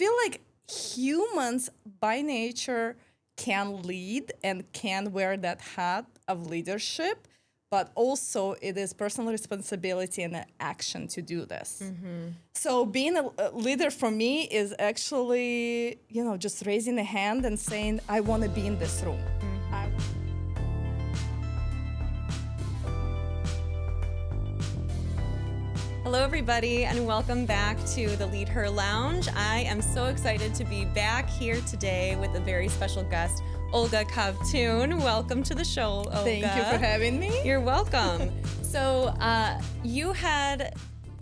feel like humans by nature can lead and can wear that hat of leadership, but also it is personal responsibility and an action to do this. So being a leader for me is actually, just raising a hand and saying, I want to be in this room. Hello, everybody, and welcome back to the LeadHer Lounge. I am so excited to be back here today with a very special guest, Olga Kovtun. Welcome to the show, Olga. Thank you for having me. You're welcome. So you had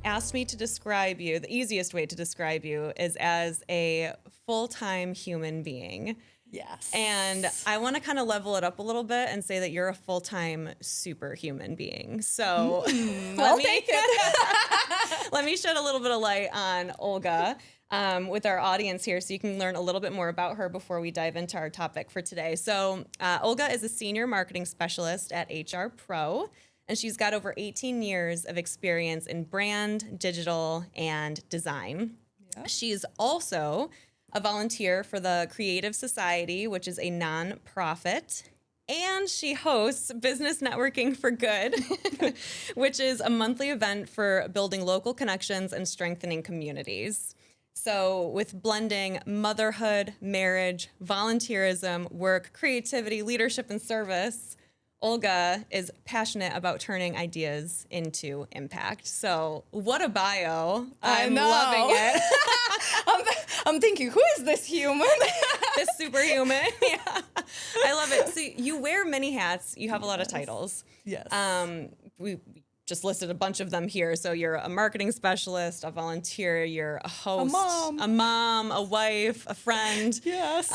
asked me to describe you, the easiest way to describe you is as a full-time human being. Yes. And I want to kind of level it up a little bit and say that you're a full-time superhuman being. So I'll take it. let me shed a little bit of light on Olga with our audience here so you can learn a little bit more about her before we dive into our topic for today. So Olga is a senior marketing specialist at HR Pro, and she's got over 18 years of experience in brand, digital, and design. Yeah. She's also a volunteer for the Creative Society, which is a nonprofit, and she hosts Business Networking for Good, which is a monthly event for building local connections and strengthening communities. So with blending motherhood, marriage, volunteerism, work, creativity, leadership, and service, Olga is passionate about turning ideas into impact. So what a bio. I'm loving it. I'm thinking, who is this human? This superhuman. Yeah. I love it. So you wear many hats. You have a lot of titles. Yes. We just listed a bunch of them here. So you're a marketing specialist, a volunteer, you're a host, a mom, a wife, a friend. Yes.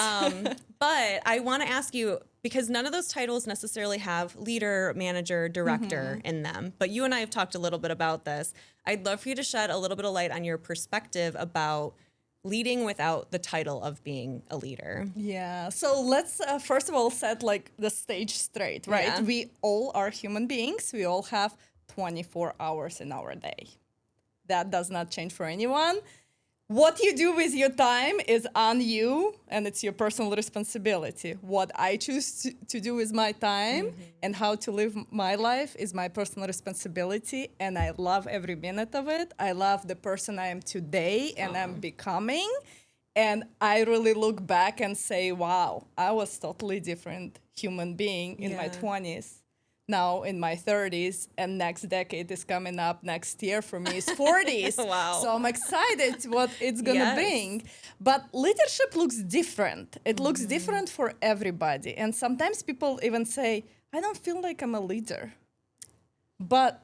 But I want to ask you, because none of those titles necessarily have leader, manager, director in them, but you and I have talked a little bit about this. I'd love for you to shed a little bit of light on your perspective about leading without the title of being a leader. Yeah. So let's first of all set like the stage straight, right? Yeah. We all are human beings. We all have 24 hours in our day. That does not change for anyone. What you do with your time is on you, and it's your personal responsibility. What I choose to do with my time and how to live my life is my personal responsibility, and I love every minute of it. I love the person I am today and I'm becoming, and I really look back and say, wow, I was totally different human being in my 20s. Now in my 30s, and next decade is coming up next year for me is 40s. Wow. So I'm excited what it's gonna bring. But leadership looks different. It looks different for everybody. And sometimes people even say, I don't feel like I'm a leader. But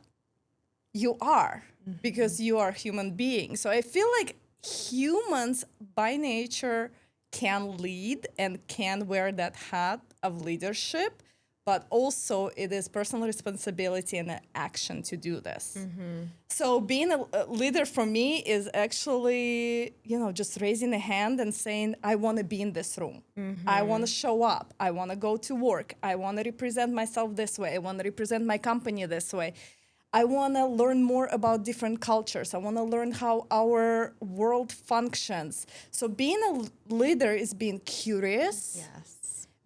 you are, because you are a human being. So I feel like humans by nature can lead and can wear that hat of leadership, but also it is personal responsibility and an action to do this. So being a leader for me is actually, just raising a hand and saying, I want to be in this room. I want to show up. I want to go to work. I want to represent myself this way. I want to represent my company this way. I want to learn more about different cultures. I want to learn how our world functions. So being a leader is being curious. Yes.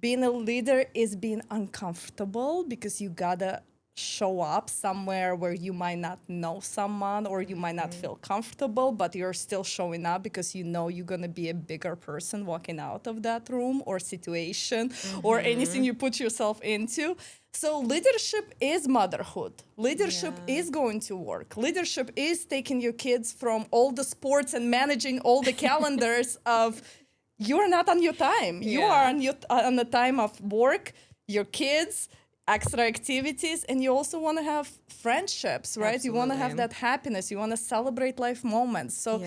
Being a leader is being uncomfortable because you gotta show up somewhere where you might not know someone or you might not feel comfortable, but you're still showing up because you know you're gonna be a bigger person walking out of that room or situation or anything you put yourself into. So leadership is motherhood. Leadership is going to work. Leadership is taking your kids from all the sports and managing all the calendars of you're not on your time. You are on the time of work, your kids, extra activities, and you also want to have friendships, right? Absolutely. You want to have that happiness. You want to celebrate life moments. So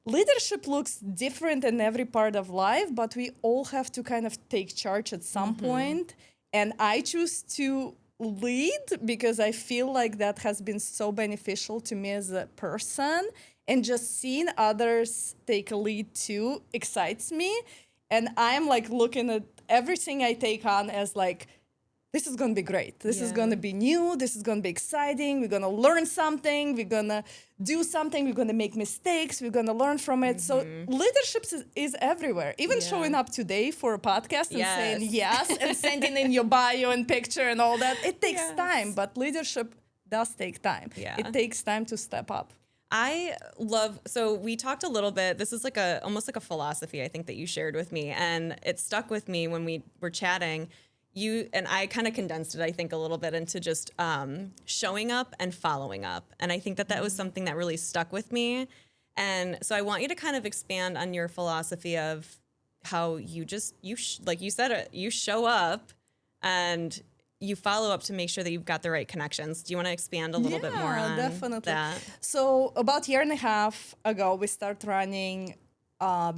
leadership looks different in every part of life, but we all have to kind of take charge at some point. And I choose to lead because I feel like that has been so beneficial to me as a person. And just seeing others take a lead too excites me. And I'm like looking at everything I take on as like this is going to be great. This is going to be new. This is going to be exciting. We're going to learn something. We're going to do something. We're going to make mistakes. We're going to learn from it. So leadership is everywhere. Even showing up today for a podcast and saying yes and sending in your bio and picture and all that. It takes time, but leadership does take time. Yeah. It takes time to step up. So we talked a little bit, this is almost like a philosophy I think that you shared with me, and it stuck with me when we were chatting. You and I kind of condensed it, I think, a little bit into just showing up and following up. And I think that was something that really stuck with me. And so I want you to kind of expand on your philosophy of how like you said, you show up and you follow up to make sure that you've got the right connections. Do you want to expand a little bit more on that? So about a year and a half ago, we started running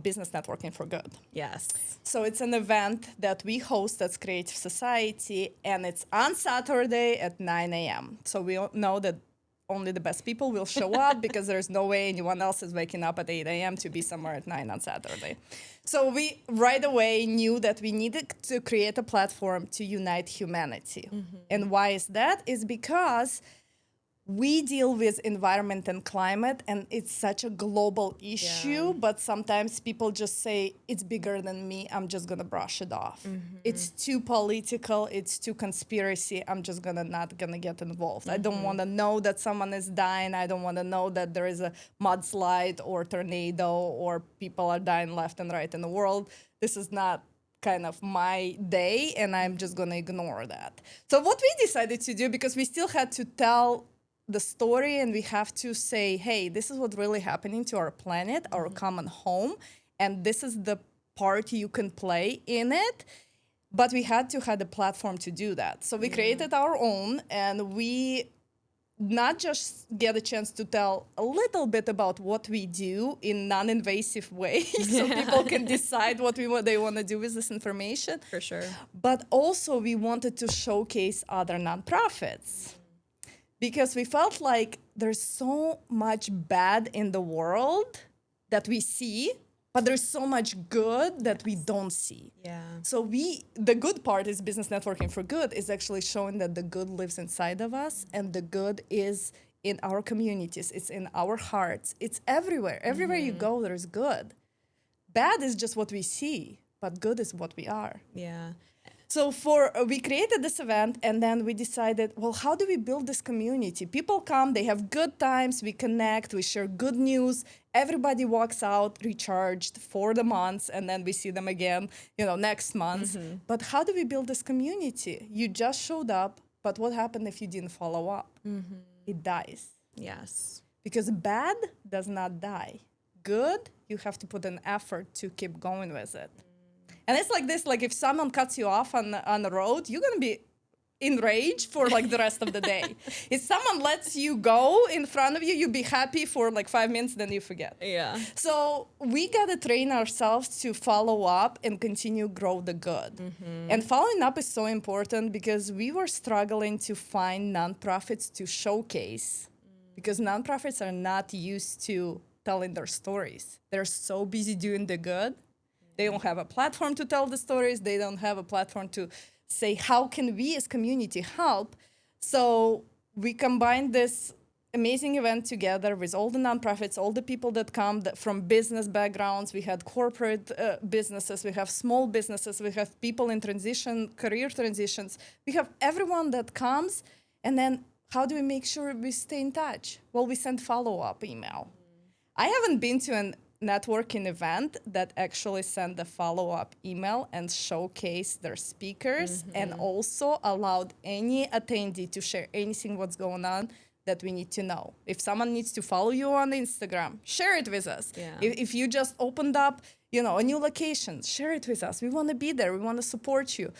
Business Networking for Good. Yes. So it's an event that we host at Creative Society, and it's on Saturday at 9 a.m. So we know that only the best people will show up because there's no way anyone else is waking up at 8 a.m. to be somewhere at 9 on Saturday. So we right away knew that we needed to create a platform to unite humanity. And why is that? Is because we deal with environment and climate, and it's such a global issue, but sometimes people just say, it's bigger than me, I'm just gonna brush it off. It's too political, it's too conspiracy, I'm just not gonna get involved. I don't wanna know that someone is dying, I don't wanna know that there is a mudslide or tornado or people are dying left and right in the world. This is not kind of my day, and I'm just gonna ignore that. So what we decided to do, because we still had to tell the story and we have to say, hey, this is what's really happening to our planet, our common home, and this is the part you can play in it. But we had to have a platform to do that. So we created our own, and we not just get a chance to tell a little bit about what we do in non-invasive way so people can decide what they want to do with this information. For sure. But also we wanted to showcase other nonprofits. Because we felt like there's so much bad in the world that we see, but there's so much good that we don't see. Yeah. So the good part is Business Networking for Good is actually showing that the good lives inside of us, and the good is in our communities. It's in our hearts. It's everywhere. Everywhere you go, there's good. Bad is just what we see, but good is what we are. Yeah. So we created this event, and then we decided, well, how do we build this community? People come, they have good times, we connect, we share good news. Everybody walks out recharged for the months, and then we see them again, next month. But how do we build this community? You just showed up, but what happened if you didn't follow up? It dies. Yes. Because bad does not die. Good, you have to put an effort to keep going with it. And it's like this, like if someone cuts you off on the road, you're going to be enraged for like the rest of the day. If someone lets you go in front of you, you'll be happy for like 5 minutes, then you forget. Yeah. So we got to train ourselves to follow up and continue grow the good. And following up is so important because we were struggling to find nonprofits to showcase because nonprofits are not used to telling their stories. They're so busy doing the good. They don't have a platform to tell the stories. They don't have a platform to say, how can we as community help? So we combined this amazing event together with all the nonprofits, all the people that come from business backgrounds. We had corporate businesses. We have small businesses. We have people in transition, career transitions. We have everyone that comes. And then how do we make sure we stay in touch? Well, we send follow-up email. I haven't been to an networking event that actually sent the follow-up email and showcased their speakers and also allowed any attendee to share anything what's going on that we need to know. If someone needs to follow you on Instagram, share it with us. Yeah. If you just opened up, a new location, share it with us. We want to be there. We want to support you.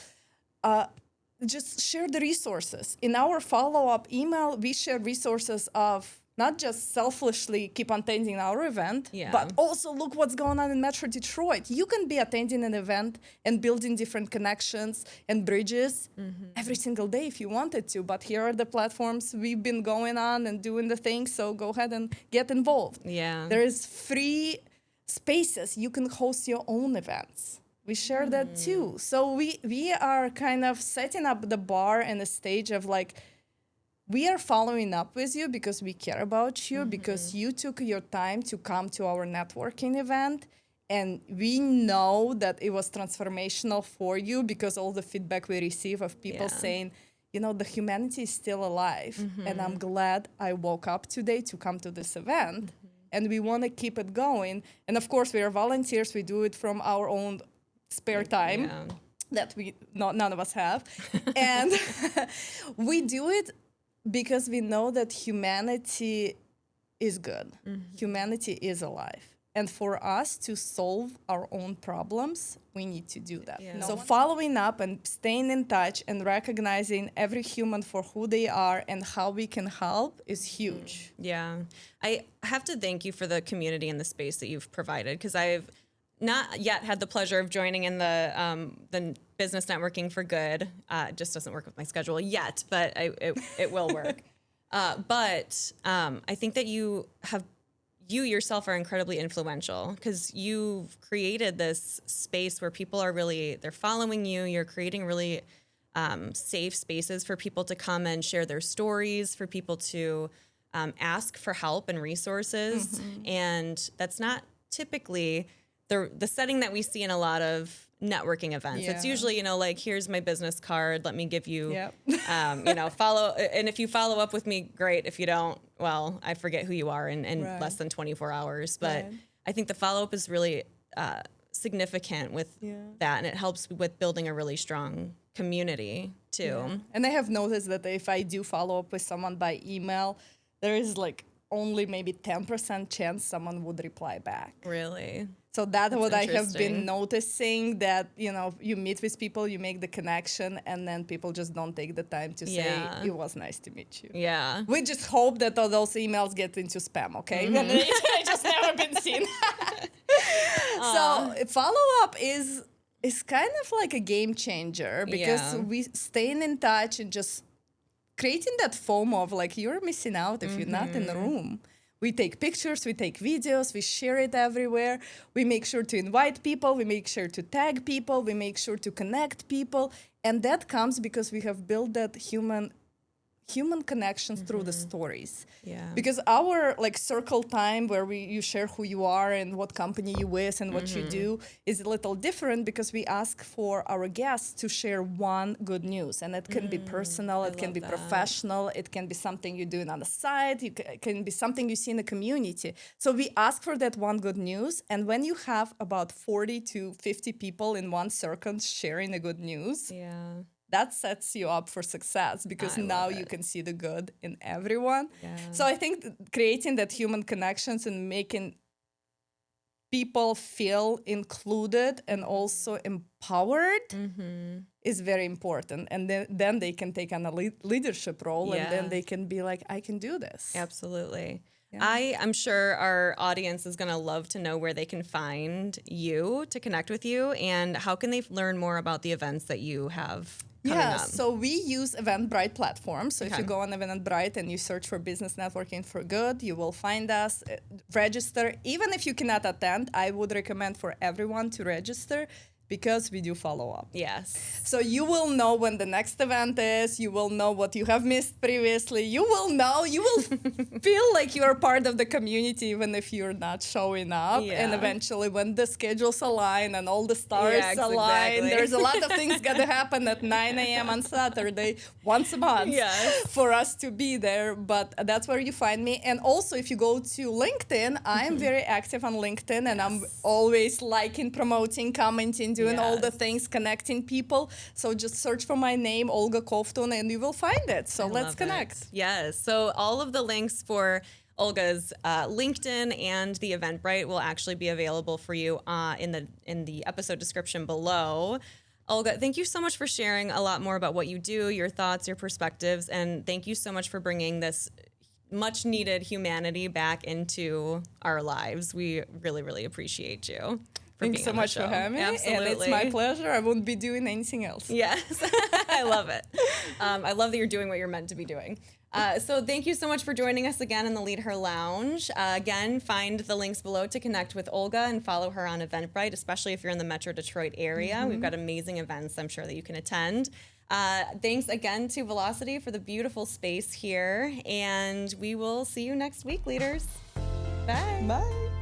Just share the resources. In our follow-up email, we share resources of not just selfishly keep attending our event, but also look what's going on in Metro Detroit. You can be attending an event and building different connections and bridges every single day if you wanted to. But here are the platforms we've been going on and doing the things. So go ahead and get involved. Yeah. There is free spaces. You can host your own events. We share that too. So we are kind of setting up the bar and the stage of like, we are following up with you because we care about you, because you took your time to come to our networking event. And we know that it was transformational for you because all the feedback we receive of people saying, you know, the humanity is still alive. And I'm glad I woke up today to come to this event. And we want to keep it going. And of course, we are volunteers. We do it from our own spare time that none of us have. And we do it because we know that humanity is good. Humanity is alive. And for us to solve our own problems, we need to do that. Yeah. So following up and staying in touch and recognizing every human for who they are and how we can help is huge. Yeah. I have to thank you for the community and the space that you've provided, because I've not yet had the pleasure of joining in the business networking for good. It just doesn't work with my schedule yet, but it will work. But I think that you yourself are incredibly influential, because you've created this space where people are they're following you. You're creating really safe spaces for people to come and share their stories, for people to ask for help and resources. And that's not typically the setting that we see in a lot of networking events. It's usually, like, here's my business card. Let me give you, follow. And if you follow up with me, great. If you don't, well, I forget who you are in less than 24 hours. But I think the follow-up is really significant with that. And it helps with building a really strong community too. Yeah. And I have noticed that if I do follow up with someone by email, there is like only maybe 10% chance someone would reply back. Really? So that's what I have been noticing, that, you meet with people, you make the connection, and then people just don't take the time to say, it was nice to meet you. Yeah. We just hope that all those emails get into spam, okay? And they just never been seen. So follow-up is kind of like a game changer, because we staying in touch and just creating that FOMO of like, you're missing out if you're not in the room. We take pictures, we take videos, we share it everywhere. We make sure to invite people, we make sure to tag people, we make sure to connect people. And that comes because we have built that human connections through the stories. Yeah. Because our like circle time where you share who you are and what company you with and what you do is a little different, because we ask for our guests to share one good news. And it can be personal, it can be professional, it can be something you're doing on the side, it can be something you see in the community. So we ask for that one good news. And when you have about 40 to 50 people in one circle sharing the good news, that sets you up for success, because now you can see the good in everyone. Yeah. So I think creating that human connections and making people feel included and also empowered is very important. And then they can take on a leadership role, and then they can be like, I can do this. Absolutely. Yeah. I'm sure our audience is going to love to know where they can find you to connect with you, and how can they learn more about the events that you have coming up? So we use Eventbrite platform. So if you go on Eventbrite and you search for Business Networking for Good, you will find us. Register. Even if you cannot attend, I would recommend for everyone to register, because we do follow up. Yes. So you will know when the next event is, you will know what you have missed previously, you will feel like you are part of the community even if you're not showing up. Yeah. And eventually when the schedules align and all the stars align, there's a lot of things got to happen at 9 a.m. on Saturday once a month for us to be there. But that's where you find me. And also if you go to LinkedIn, I am very active on LinkedIn, and I'm always liking, promoting, commenting, doing all the things, connecting people. So just search for my name, Olga Kovtun, and you will find it. So let's connect. Yes. So all of the links for Olga's LinkedIn and the Eventbrite will actually be available for you in the episode description below. Olga, thank you so much for sharing a lot more about what you do, your thoughts, your perspectives, and thank you so much for bringing this much needed humanity back into our lives. We really, really appreciate you. Thanks so much for having me. Absolutely. And it's my pleasure. I wouldn't be doing anything else. Yes. I love it. I love that you're doing what you're meant to be doing. So thank you so much for joining us again in the LeadHer Lounge. Again, find the links below to connect with Olga and follow her on Eventbrite, especially if you're in the Metro Detroit area. We've got amazing events I'm sure that you can attend. Thanks again to Velocity for the beautiful space here, and we will see you next week, leaders. Bye. Bye.